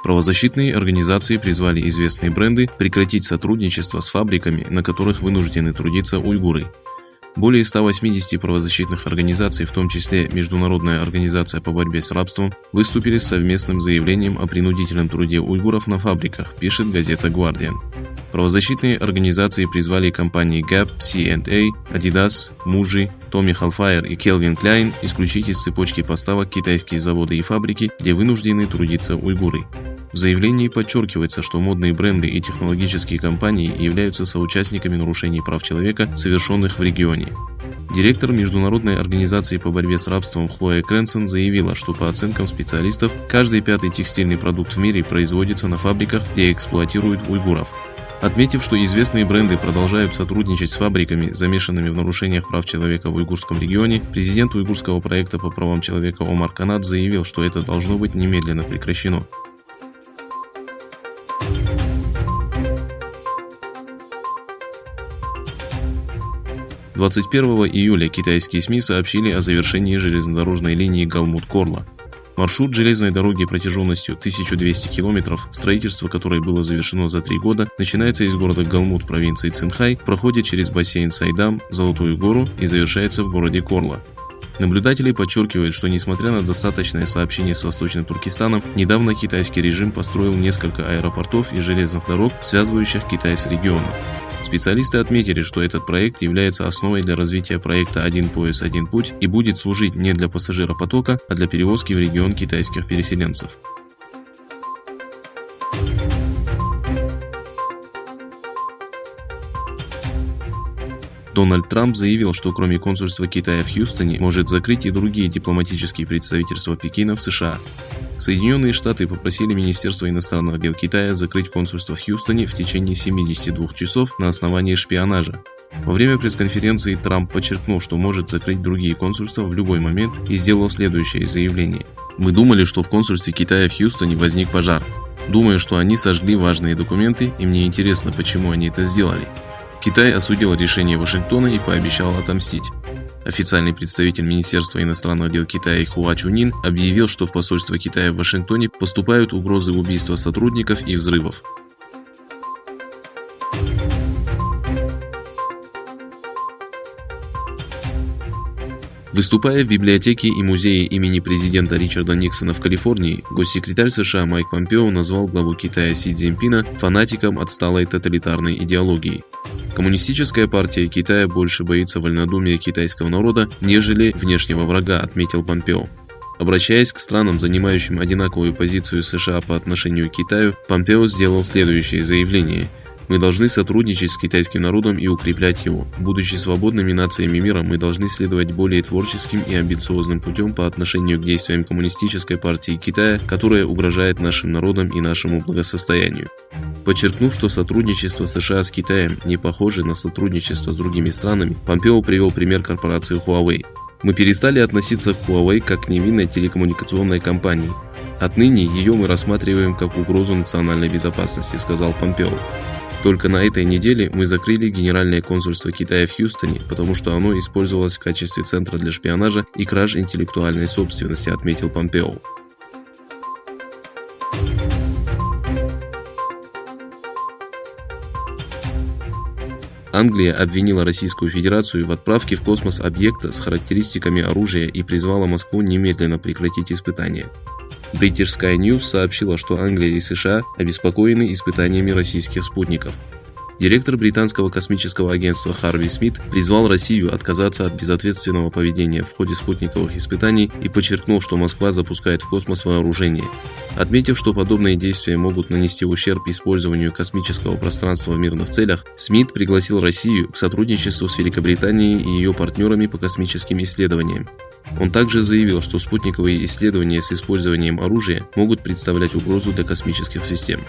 Правозащитные организации призвали известные бренды прекратить сотрудничество с фабриками, на которых вынуждены трудиться уйгуры. Более 180 правозащитных организаций, в том числе Международная организация по борьбе с рабством, выступили с совместным заявлением о принудительном труде уйгуров на фабриках, пишет газета Guardian. Правозащитные организации призвали компании Gap, C&A, Adidas, Muji, Tommy Hilfiger и Calvin Klein исключить из цепочки поставок китайские заводы и фабрики, где вынуждены трудиться уйгуры. В заявлении подчеркивается, что модные бренды и технологические компании являются соучастниками нарушений прав человека, совершенных в регионе. Директор Международной организации по борьбе с рабством Хлоя Крэнсон заявила, что по оценкам специалистов, каждый пятый текстильный продукт в мире производится на фабриках, где эксплуатируют уйгуров. Отметив, что известные бренды продолжают сотрудничать с фабриками, замешанными в нарушениях прав человека в уйгурском регионе, президент уйгурского проекта по правам человека Омар Канат заявил, что это должно быть немедленно прекращено. 21 июля китайские СМИ сообщили о завершении железнодорожной линии Галмуд-Корла. Маршрут железной дороги протяженностью 1200 километров, строительство которой было завершено за 3 года, начинается из города Галмуд провинции Цинхай, проходит через бассейн Сайдам, Золотую гору и завершается в городе Корла. Наблюдатели подчеркивают, что несмотря на достаточное сообщение с Восточным Туркестаном, недавно китайский режим построил несколько аэропортов и железных дорог, связывающих Китай с регионом. Специалисты отметили, что этот проект является основой для развития проекта «Один пояс, один путь» и будет служить не для пассажиропотока, а для перевозки в регион китайских переселенцев. Дональд Трамп заявил, что кроме консульства Китая в Хьюстоне может закрыть и другие дипломатические представительства Пекина в США. Соединенные Штаты попросили Министерство иностранных дел Китая закрыть консульство в Хьюстоне в течение 72 часов на основании шпионажа. Во время пресс-конференции Трамп подчеркнул, что может закрыть другие консульства в любой момент и сделал следующее заявление. «Мы думали, что в консульстве Китая в Хьюстоне возник пожар. Думаю, что они сожгли важные документы, и мне интересно, почему они это сделали». Китай осудил решение Вашингтона и пообещал отомстить. Официальный представитель Министерства иностранных дел Китая Хуа Чунин объявил, что в посольство Китая в Вашингтоне поступают угрозы убийства сотрудников и взрывов. Выступая в библиотеке и музее имени президента Ричарда Никсона в Калифорнии, госсекретарь США Майк Помпео назвал главу Китая Си Цзиньпина фанатиком отсталой тоталитарной идеологии. Коммунистическая партия Китая больше боится вольнодумия китайского народа, нежели внешнего врага, отметил Помпео. Обращаясь к странам, занимающим одинаковую позицию США по отношению к Китаю, Помпео сделал следующее заявление. «Мы должны сотрудничать с китайским народом и укреплять его. Будучи свободными нациями мира, мы должны следовать более творческим и амбициозным путем по отношению к действиям Коммунистической партии Китая, которая угрожает нашим народам и нашему благосостоянию». Подчеркнув, что сотрудничество США с Китаем не похоже на сотрудничество с другими странами, Помпео привел пример корпорации Huawei. «Мы перестали относиться к Huawei как к невинной телекоммуникационной компании. Отныне ее мы рассматриваем как угрозу национальной безопасности», — сказал Помпео. «Только на этой неделе мы закрыли Генеральное консульство Китая в Хьюстоне, потому что оно использовалось в качестве центра для шпионажа и краж интеллектуальной собственности», — отметил Помпео. Англия обвинила Российскую Федерацию в отправке в космос объекта с характеристиками оружия и призвала Москву немедленно прекратить испытания. British Sky News сообщила, что Англия и США обеспокоены испытаниями российских спутников. Директор британского космического агентства Харви Смит призвал Россию отказаться от безответственного поведения в ходе спутниковых испытаний и подчеркнул, что Москва запускает в космос вооружение. Отметив, что подобные действия могут нанести ущерб использованию космического пространства в мирных целях, Смит пригласил Россию к сотрудничеству с Великобританией и ее партнерами по космическим исследованиям. Он также заявил, что спутниковые исследования с использованием оружия могут представлять угрозу для космических систем.